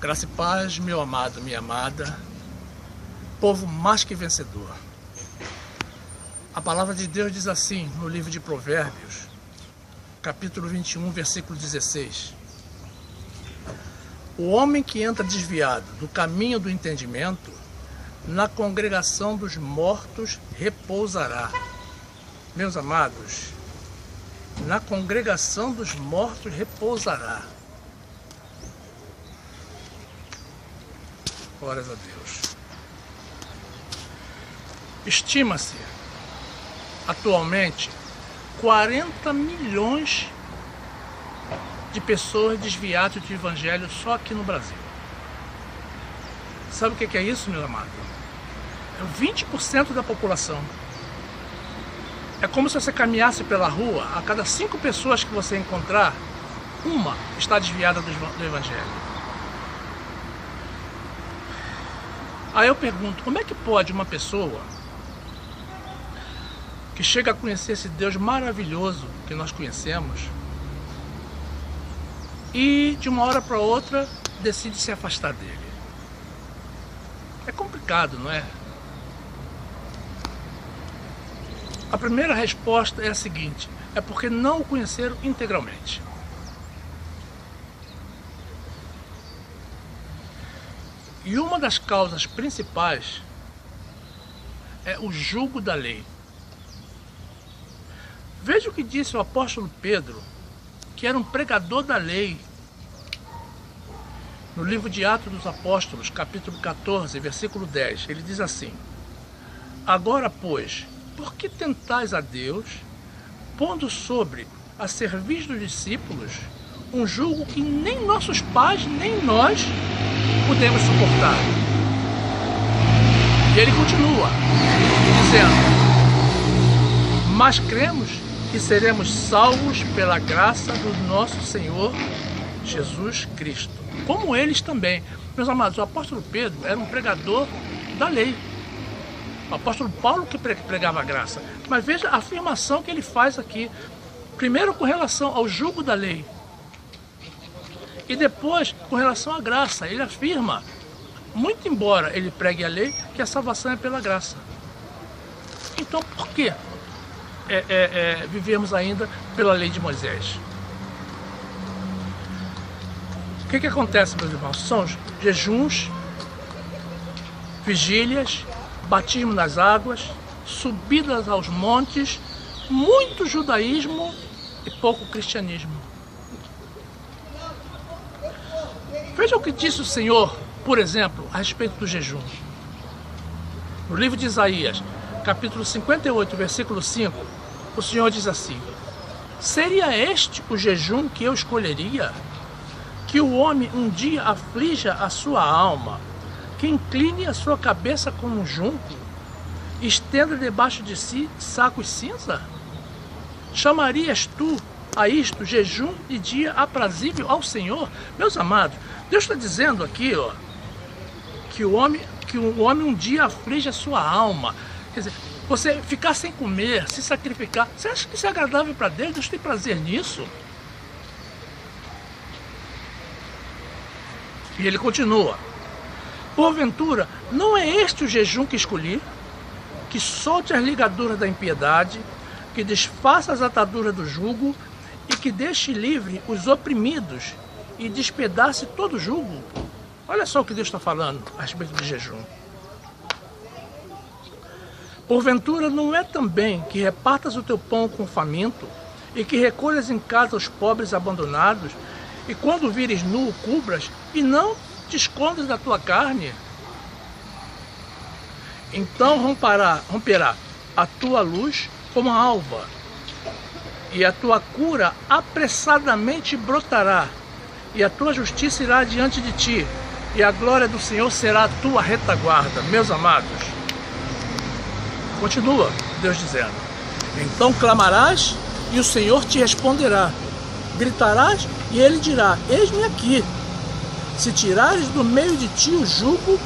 Graça e paz, meu amado, minha amada, povo mais que vencedor. A palavra de Deus diz assim no livro de Provérbios, capítulo 21, versículo 16. O homem que entra desviado do caminho do entendimento, na congregação dos mortos repousará. Meus amados, na congregação dos mortos repousará. Glórias a Deus. Estima-se atualmente 40 milhões de pessoas desviadas do Evangelho só aqui no Brasil. Sabe o que é isso, meu amado? É 20% da população. É como se você caminhasse pela rua, a cada 5 pessoas que você encontrar, uma está desviada do Evangelho. Aí eu pergunto, como é que pode uma pessoa que chega a conhecer esse Deus maravilhoso que nós conhecemos e de uma hora para outra decide se afastar dele? É complicado, não é? A primeira resposta é a seguinte: é porque não o conheceram integralmente. E uma das causas principais é o jugo da lei. Veja o que disse o apóstolo Pedro, que era um pregador da lei. No livro de Atos dos Apóstolos, capítulo 14, versículo 10, ele diz assim: agora, pois, por que tentais a Deus, pondo sobre a serviço dos discípulos um jugo que nem nossos pais, nem nós podemos suportar? E ele continua dizendo: mas cremos que seremos salvos pela graça do nosso Senhor Jesus Cristo, como eles também. Meus amados, o apóstolo Pedro era um pregador da lei. O apóstolo Paulo que pregava a graça. Mas veja a afirmação que ele faz aqui. Primeiro com relação ao jugo da lei. E depois com relação à graça. Ele afirma, muito embora ele pregue a lei, que a salvação é pela graça. Então por que vivemos ainda pela lei de Moisés? O que acontece, meus irmãos? São jejuns, vigílias, batismo nas águas, subidas aos montes, muito judaísmo e pouco cristianismo. Veja o que disse o Senhor, por exemplo, a respeito do jejum. No livro de Isaías, capítulo 58, versículo 5, o Senhor diz assim: seria este o jejum que eu escolheria? Que o homem um dia aflija a sua alma, que incline a sua cabeça como um junco, estenda debaixo de si sacos cinza? Chamarias tu a isto jejum e dia aprazível ao Senhor? Meus amados, Deus está dizendo aqui, ó, que o homem um dia aflige a sua alma. Quer dizer, você ficar sem comer, se sacrificar, você acha que isso é agradável para Deus? Deus tem prazer nisso? E ele continua: porventura, não é este o jejum que escolhi? Que solte as ligaduras da impiedade, que desfaça as ataduras do jugo, e que deixe livre os oprimidos, e despedace todo o jugo. Olha só o que Deus está falando a respeito de jejum. Porventura, não é também que repartas o teu pão com o faminto, e que recolhas em casa os pobres abandonados, e quando vires nu o cubras, e não te escondas da tua carne? Então romperá a tua luz como a alva, e a tua cura apressadamente brotará, e a tua justiça irá diante de ti, e a glória do Senhor será a tua retaguarda. Meus amados, continua Deus dizendo: então clamarás e o Senhor te responderá, gritarás e ele dirá: eis-me aqui. Se tirares do meio de ti o jugo,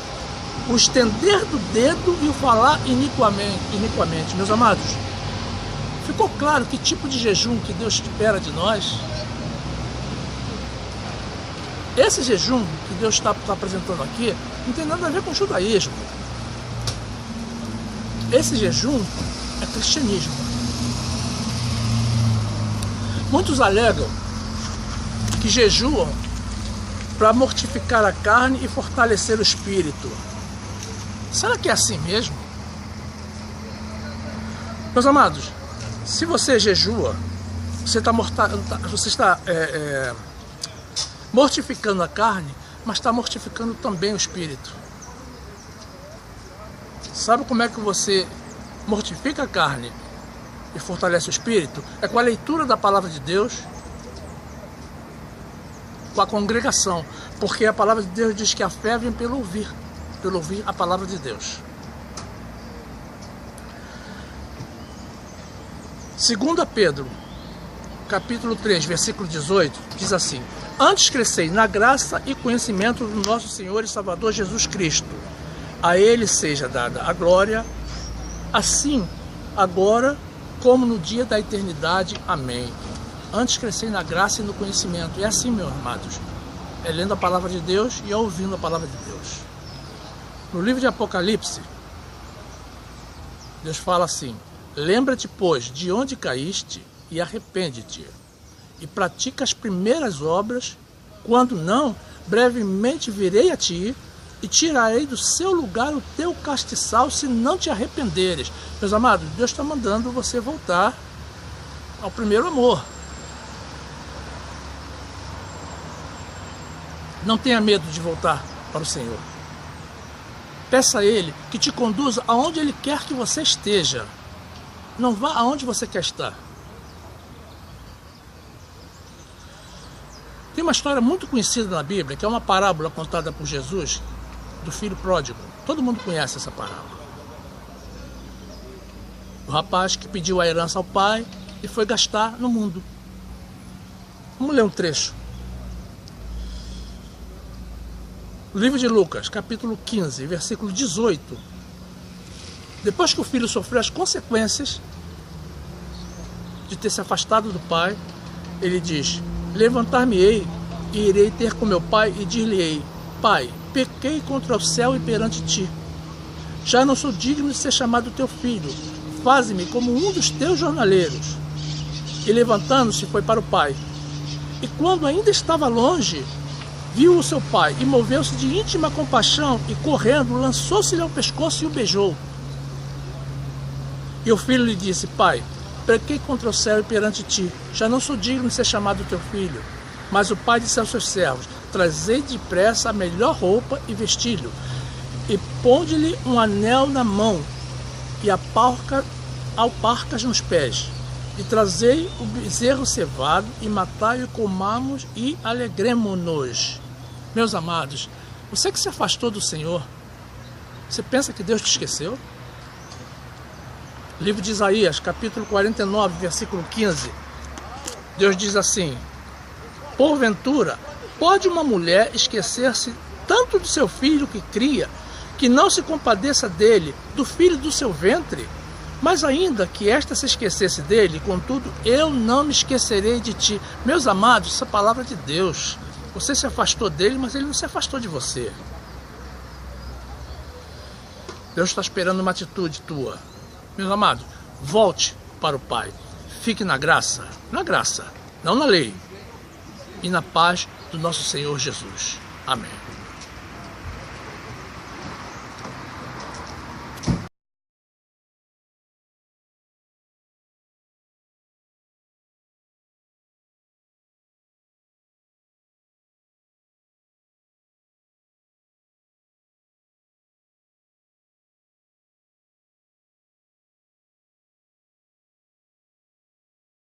o estender do dedo e o falar iniquamente. Meus amados, ficou claro que tipo de jejum que Deus espera de nós? Esse jejum que Deus está apresentando aqui não tem nada a ver com o judaísmo. Esse jejum é cristianismo. Muitos alegam que jejuam para mortificar a carne e fortalecer o espírito. Será que é assim mesmo? Meus amados, se você jejua, você está mortificando a carne, mas está mortificando também o espírito. Sabe como é que você mortifica a carne e fortalece o espírito? É com a leitura da palavra de Deus, com a congregação, porque a palavra de Deus diz que a fé vem pelo ouvir a palavra de Deus. 2 Pedro, capítulo 3, versículo 18, diz assim: antes crescei na graça e conhecimento do nosso Senhor e Salvador Jesus Cristo. A Ele seja dada a glória, assim, agora, como no dia da eternidade. Amém. Antes crescei na graça e no conhecimento. É assim, meus amados. É lendo a palavra de Deus e ouvindo a palavra de Deus. No livro de Apocalipse, Deus fala assim: lembra-te, pois, de onde caíste e arrepende-te, e pratica as primeiras obras. Quando não, brevemente virei a ti e tirarei do seu lugar o teu castiçal, se não te arrependeres. Meus amados, Deus está mandando você voltar ao primeiro amor. Não tenha medo de voltar para o Senhor. Peça a Ele que te conduza aonde Ele quer que você esteja. Não vá aonde você quer estar. Tem uma história muito conhecida na Bíblia, que é uma parábola contada por Jesus, do filho pródigo. Todo mundo conhece essa parábola. O rapaz que pediu a herança ao pai e foi gastar no mundo. Vamos ler um trecho. O livro de Lucas, capítulo 15, versículo 18. Depois que o filho sofreu as consequências de ter se afastado do pai, ele diz: levantar-me-ei e irei ter com meu pai e dir-lhe-ei: Pai, pequei contra o céu e perante ti. Já não sou digno de ser chamado teu filho. Faze-me como um dos teus jornaleiros. E levantando-se foi para o pai. E quando ainda estava longe, viu o seu pai e moveu-se de íntima compaixão e correndo lançou-se-lhe ao pescoço e o beijou. E o filho lhe disse: Pai, pequei contra o céu e perante ti. Já não sou digno de ser chamado teu filho. Mas o pai disse aos seus servos: trazei depressa a melhor roupa e vesti-lo, e ponde-lhe um anel na mão e alparcas nos pés, e trazei o bezerro cevado e matai e comamos e alegremo-nos. Meus amados, você que se afastou do Senhor, você pensa que Deus te esqueceu? Livro de Isaías, capítulo 49, versículo 15, Deus diz assim: porventura, pode uma mulher esquecer-se tanto do seu filho que cria, que não se compadeça dele, do filho do seu ventre? Mas ainda que esta se esquecesse dele, contudo, eu não me esquecerei de ti. Meus amados, essa palavra é de Deus. Você se afastou dele, mas ele não se afastou de você. Deus está esperando uma atitude tua. Meus amados, volte para o Pai. Fique na graça, não na lei, e na paz do nosso Senhor Jesus. Amém.